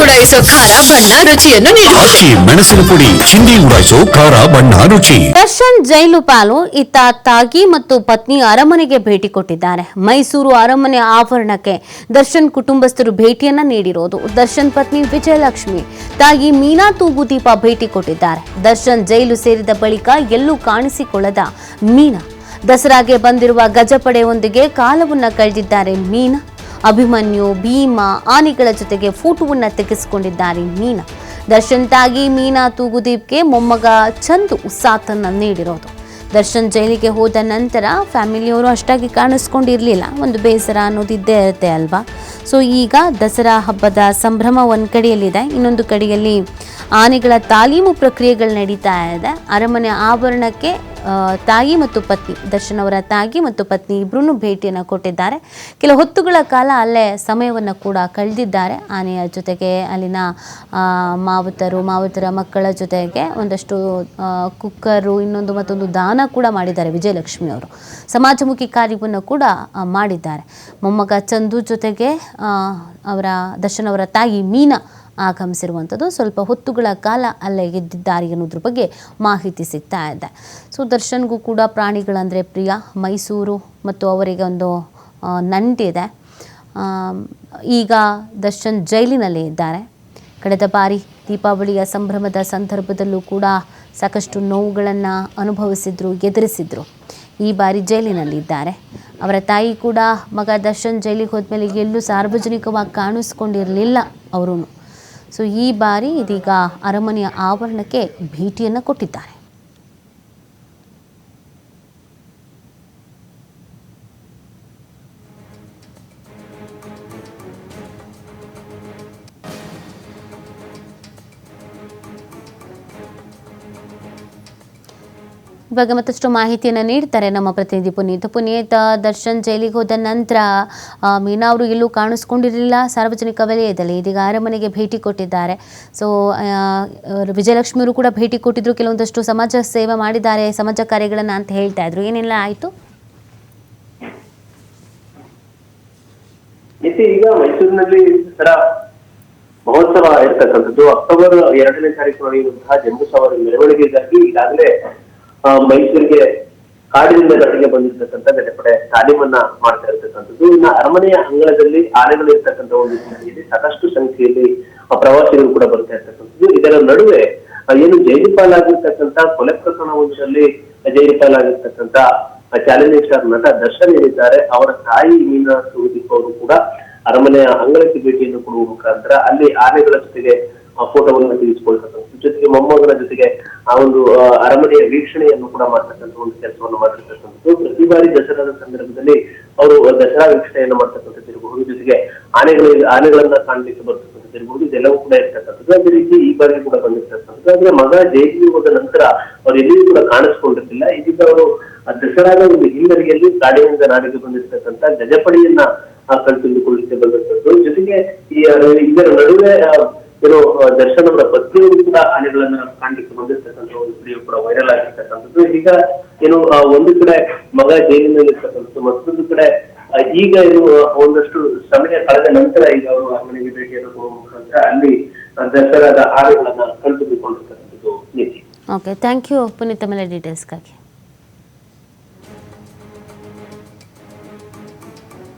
ಉಡಾಯಿಸೋ ಖಾರ ಬಣ್ಣ ರುಚಿಯನ್ನು ಅಕ್ಕಿ ಮೆಣಸಿನ ಪುಡಿ ಚಿಂದಿ ಉಡಾಯಿಸೋ ಖಾರ ಬಣ್ಣ ರುಚಿ. ದರ್ಶನ್ ಜೈಲು ಪಾಲು. ಇತ್ತ ತಾಗಿ ಮತ್ತು ಪತ್ನಿ ಅರಮನೆಗೆ ಭೇಟಿ ಕೊಟ್ಟಿದ್ದಾರೆ. ಮೈಸೂರು ಅರಮನೆ ಆವರಣಕ್ಕೆ ದರ್ಶನ್ ಕುಟುಂಬಸ್ಥರು ಭೇಟಿಯನ್ನ ನೀಡಿರೋದು. ದರ್ಶನ್ ಪತ್ನಿ ವಿಜಯಲಕ್ಷ್ಮಿ, ತಾಗಿ ಮೀನಾ ತೂಗುದೀಪ ಭೇಟಿ ಕೊಟ್ಟಿದ್ದಾರೆ. ದರ್ಶನ್ ಜೈಲು ಸೇರಿದ ಬಳಿಕ ಎಲ್ಲೂ ಕಾಣಿಸಿಕೊಳ್ಳದ ಮೀನಾ ದಸರಾಗೆ ಬಂದಿರುವ ಗಜಪಡೆಯೊಂದಿಗೆ ಕಾಲವನ್ನ ಕಳೆದಿದ್ದಾರೆ ಮೀನಾ. ಅಭಿಮನ್ಯು, ಭೀಮಾ, ಆನೆಗಳ ಜೊತೆಗೆ ಫೋಟೋವನ್ನ ತೆಗೆಸಿಕೊಂಡಿದ್ದಾರೆ ಮೀನಾ. ದರ್ಶನ್ ತಾಗಿ ಮೀನಾ ತೂಗುದೀಪ್ಗೆ ಮೊಮ್ಮಗ ಚಂದು ಸಾಥನ್ನ ನೀಡಿರೋದು. ದರ್ಶನ್ ಜೈಲಿಗೆ ಹೋದ ನಂತರ ಫ್ಯಾಮಿಲಿಯವರು ಅಷ್ಟಾಗಿ ಕಾಣಿಸ್ಕೊಂಡಿರಲಿಲ್ಲ. ಒಂದು ಬೇಸರ ಅನ್ನೋದಿದ್ದೇ ಇರುತ್ತೆ ಅಲ್ವಾ. ಸೊ ಈಗ ದಸರಾ ಹಬ್ಬದ ಸಂಭ್ರಮ ಒಂದು ಕಡೆಯಲ್ಲಿದೆ, ಇನ್ನೊಂದು ಕಡೆಯಲ್ಲಿ ಆನೆಗಳ ತಾಲೀಮು ಪ್ರಕ್ರಿಯೆಗಳು ನಡೀತಾ ಇದೆ. ಅರಮನೆ ಆವರಣಕ್ಕೆ ತಾಯಿ ಮತ್ತು ಪತ್ನಿ, ದರ್ಶನ್ ಅವರ ತಾಯಿ ಮತ್ತು ಪತ್ನಿ ಇಬ್ಬರೂ ಭೇಟಿಯನ್ನು ಕೊಟ್ಟಿದ್ದಾರೆ. ಕೆಲ ಹೊತ್ತುಗಳ ಕಾಲ ಅಲ್ಲೇ ಸಮಯವನ್ನು ಕೂಡ ಕಳೆದಿದ್ದಾರೆ. ಆನೆಯ ಜೊತೆಗೆ ಅಲ್ಲಿನ ಮಾವುತರ ಮಕ್ಕಳ ಜೊತೆಗೆ ಒಂದಷ್ಟು ಕುಕ್ಕರು, ಇನ್ನೊಂದು ಮತ್ತೊಂದು ದಾನ ಕೂಡ ಮಾಡಿದ್ದಾರೆ ವಿಜಯಲಕ್ಷ್ಮಿ ಅವರು. ಸಮಾಜಮುಖಿ ಕಾರ್ಯವನ್ನು ಕೂಡ ಮಾಡಿದ್ದಾರೆ. ಮೊಮ್ಮಗ ಚಂದು ಜೊತೆಗೆ ದರ್ಶನ್ ಅವರ ತಾಯಿ ಮೀನಾ ಆಗಮಿಸಿರುವಂಥದ್ದು. ಸ್ವಲ್ಪ ಹೊತ್ತುಗಳ ಕಾಲ ಅಲ್ಲೇ ಇದ್ದಿದ್ದಾರೆ ಅನ್ನೋದ್ರ ಬಗ್ಗೆ ಮಾಹಿತಿ ಸಿಗ್ತಾ ಇದೆ. ಸೊ ದರ್ಶನ್ಗೂ ಕೂಡ ಪ್ರಾಣಿಗಳಂದರೆ ಪ್ರಿಯ. ಮೈಸೂರು ಮತ್ತು ಅವರಿಗೆ ಒಂದು ನಂಟಿದೆ. ಈಗ ದರ್ಶನ್ ಜೈಲಿನಲ್ಲಿ ಇದ್ದಾರೆ. ಕಳೆದ ಬಾರಿ ದೀಪಾವಳಿಯ ಸಂಭ್ರಮದ ಸಂದರ್ಭದಲ್ಲೂ ಕೂಡ ಸಾಕಷ್ಟು ನೋವುಗಳನ್ನು ಅನುಭವಿಸಿದ್ರು, ಎದುರಿಸಿದ್ರು. ಈ ಬಾರಿ ಜೈಲಿನಲ್ಲಿದ್ದಾರೆ. ಅವರ ತಾಯಿ ಕೂಡ ಮಗ ದರ್ಶನ್ ಜೈಲಿಗೆ ಹೋದ್ಮೇಲೆ ಎಲ್ಲೂ ಸಾರ್ವಜನಿಕವಾಗಿ ಕಾಣಿಸ್ಕೊಂಡಿರಲಿಲ್ಲ ಅವರು. ಸೊ ಈ ಬಾರಿ ಇದೀಗ ಅರಮನೆಯ ಆವರಣಕ್ಕೆ ಭೇಟಿಯನ್ನು ಕೊಟ್ಟಿದ್ದಾರೆ. ಇವಾಗ ಮತ್ತಷ್ಟು ಮಾಹಿತಿಯನ್ನು ನೀಡ್ತಾರೆ ನಮ್ಮ ಪ್ರತಿನಿಧಿ ಪುನೀತ್. ದರ್ಶನ್ ಜೈಲಿಗೆ ಹೋದ ನಂತರ ಮೀನಾ ಅವರು ಎಲ್ಲೂ ಕಾಣಿಸ್ಕೊಂಡಿರಲಿಲ್ಲ ಸಾರ್ವಜನಿಕ ವಲಯದಲ್ಲಿ. ಇದೀಗ ಅರಮನೆಗೆ ಭೇಟಿ ಕೊಟ್ಟಿದ್ದಾರೆ. ಸೊ ವಿಜಯಲಕ್ಷ್ಮಿಯವರು ಕೂಡ ಭೇಟಿ ಕೊಟ್ಟಿದ್ರು, ಕೆಲವೊಂದಷ್ಟು ಸಮಾಜ ಸೇವೆ ಮಾಡಿದ್ದಾರೆ, ಸಮಾಜ ಕಾರ್ಯಗಳನ್ನು ಅಂತ ಹೇಳ್ತಾ ಇದ್ರು. ಏನೆಲ್ಲ ಆಯಿತು? ಈಗ ಮೈಸೂರಿನಲ್ಲಿ ದಸರಾ ಮಹೋತ್ಸವ ಇರ್ತಕ್ಕಂಥದ್ದು ಅಕ್ಟೋಬರ್ 2ನೇ ತಾರೀಕು ನಡೆಯುವಂತಹ ಜಂಬೂ ಸವಾರಿ ಮೆರವಣಿಗೆಗಾಗಿ ಈಗಾಗಲೇ ಮೈಸೂರಿಗೆ ಕಾಡಿನಿಂದ ಗಡಿಗೆ ಬಂದಿರ್ತಕ್ಕಂಥ ಗಜಪಡೆ ತಾಲೀಮನ್ನ ಮಾಡ್ತಾ ಇರ್ತಕ್ಕಂಥದ್ದು. ಇನ್ನು ಅರಮನೆಯ ಅಂಗಳದಲ್ಲಿ ಆನೆಗಳು ಇರ್ತಕ್ಕಂಥ ಒಂದು ಹಿನ್ನೆಲೆಯಲ್ಲಿ ಸಾಕಷ್ಟು ಸಂಖ್ಯೆಯಲ್ಲಿ ಪ್ರವಾಸಿಗರು ಕೂಡ ಬರ್ತಾ ಇರ್ತಕ್ಕಂಥದ್ದು. ಇದರ ನಡುವೆ ಏನು ಜೈಲು ಪಾಲಾಗಿರ್ತಕ್ಕಂಥ ಕೊಲೆ ಪ್ರಕರಣವೊಂದರಲ್ಲಿ ಜೈಲು ಪಾಲಾಗಿರ್ತಕ್ಕಂಥ ಚಾಲೆಂಜಿಂಗ್ ಸ್ಟಾರ್ ನಟ ದರ್ಶನ್ ಏನಿದ್ದಾರೆ, ಅವರ ತಾಯಿ ಮೀನಾ ತೂಗುದೀಪ್ ಅವರು ಕೂಡ ಅರಮನೆಯ ಅಂಗಳಕ್ಕೆ ಭೇಟಿಯನ್ನು ಕೊಡುವ ಮುಖಾಂತರ ಅಲ್ಲಿ ಆನೆಗಳ ಜೊತೆಗೆ ಫೋಟೋವನ್ನು ತೆಗೆಸಿಕೊಳ್ತಕ್ಕಂಥ ಜೊತೆಗೆ ಮೊಮ್ಮಗನ ಜೊತೆಗೆ ಆ ಒಂದು ಅರಮನೆಯ ವೀಕ್ಷಣೆಯನ್ನು ಕೂಡ ಮಾಡ್ತಕ್ಕಂಥ ಒಂದು ಕೆಲಸವನ್ನು ಮಾಡಿರ್ತಕ್ಕಂಥದ್ದು. ಪ್ರತಿ ಬಾರಿ ದಸರಾದ ಸಂದರ್ಭದಲ್ಲಿ ಅವರು ದಸರಾ ವೀಕ್ಷಣೆಯನ್ನು ಮಾಡ್ತಕ್ಕಂಥದ್ದು ಇರಬಹುದು, ಜೊತೆಗೆ ಆನೆಗಳನ್ನ ಕಾಣ್ಲಿಕ್ಕೆ ಬರ್ತಕ್ಕಂಥದ್ದು ಇರಬಹುದು, ಇದೆಲ್ಲವೂ ಕೂಡ ಇರ್ತಕ್ಕಂಥದ್ದು. ಅದೇ ರೀತಿ ಈ ಬಾರಿ ಕೂಡ ಬಂದಿರ್ತಕ್ಕಂಥದ್ದು. ಆದ್ರೆ ಮಗ ಜೈಲಿಗೆ ಹೋದ ನಂತರ ಅವ್ರು ಎಲ್ಲಿಯೂ ಕೂಡ ಕಾಣಿಸ್ಕೊಂಡಿರ್ಲಿಲ್ಲ. ಇದೀಗ ಅವರು ದಸರಾದ ಒಂದು ಹಿನ್ನೆಲೆಯಲ್ಲಿ ಕಾಡಿನಿಂದ ನಾಡಿಗೆ ಬಂದಿರ್ತಕ್ಕಂಥ ಗಜಪಡೆಯನ್ನ ಕಣ್ತುಂಬಿಕೊಳ್ಳಿಕ್ಕೆ ಬಂದಿರ್ತಕ್ಕಂಥದ್ದು. ಜೊತೆಗೆ ಇದರ ನಡುವೆ ಏನು ದರ್ಶನ್ ಅವರ ಪತ್ನಿಯವರು ಕೂಡ ಆನೆಗಳನ್ನ ಕಾಣ್ಲಿಕ್ಕೆ ಬಂದಿರ್ತಕ್ಕಂಥ ಒಂದು ವಿಡಿಯೋ ಕೂಡ ವೈರಲ್ ಆಗಿರ್ತಕ್ಕಂಥದ್ದು. ಈಗ ಏನು ಒಂದು ಕಡೆ ಮಗ ಜೈಲಿನಲ್ಲಿ ಇರ್ತಕ್ಕಂಥದ್ದು, ಮತ್ತೊಂದು ಕಡೆ ಈಗ ಏನು ಒಂದಷ್ಟು ಸಮಯ ಕಳೆದ ನಂತರ ಈಗ ಅವರು ಅರಮನೆಗೆ ಭೇಟಿಯನ್ನು ಕೊಡುವ ಮುಖಾಂತರ ಅಲ್ಲಿ ದಸರಾದ ಆನೆಗಳನ್ನ ಕಣ್ತುಂಬಿಕೊಂಡಿರ್ತಕ್ಕಂಥದ್ದು. ಓಕೆ, ಥ್ಯಾಂಕ್ ಯು ಪುನೀತ್, ಮೇಲೆ ಡೀಟೇಲ್ಸ್ಗಾಗಿ.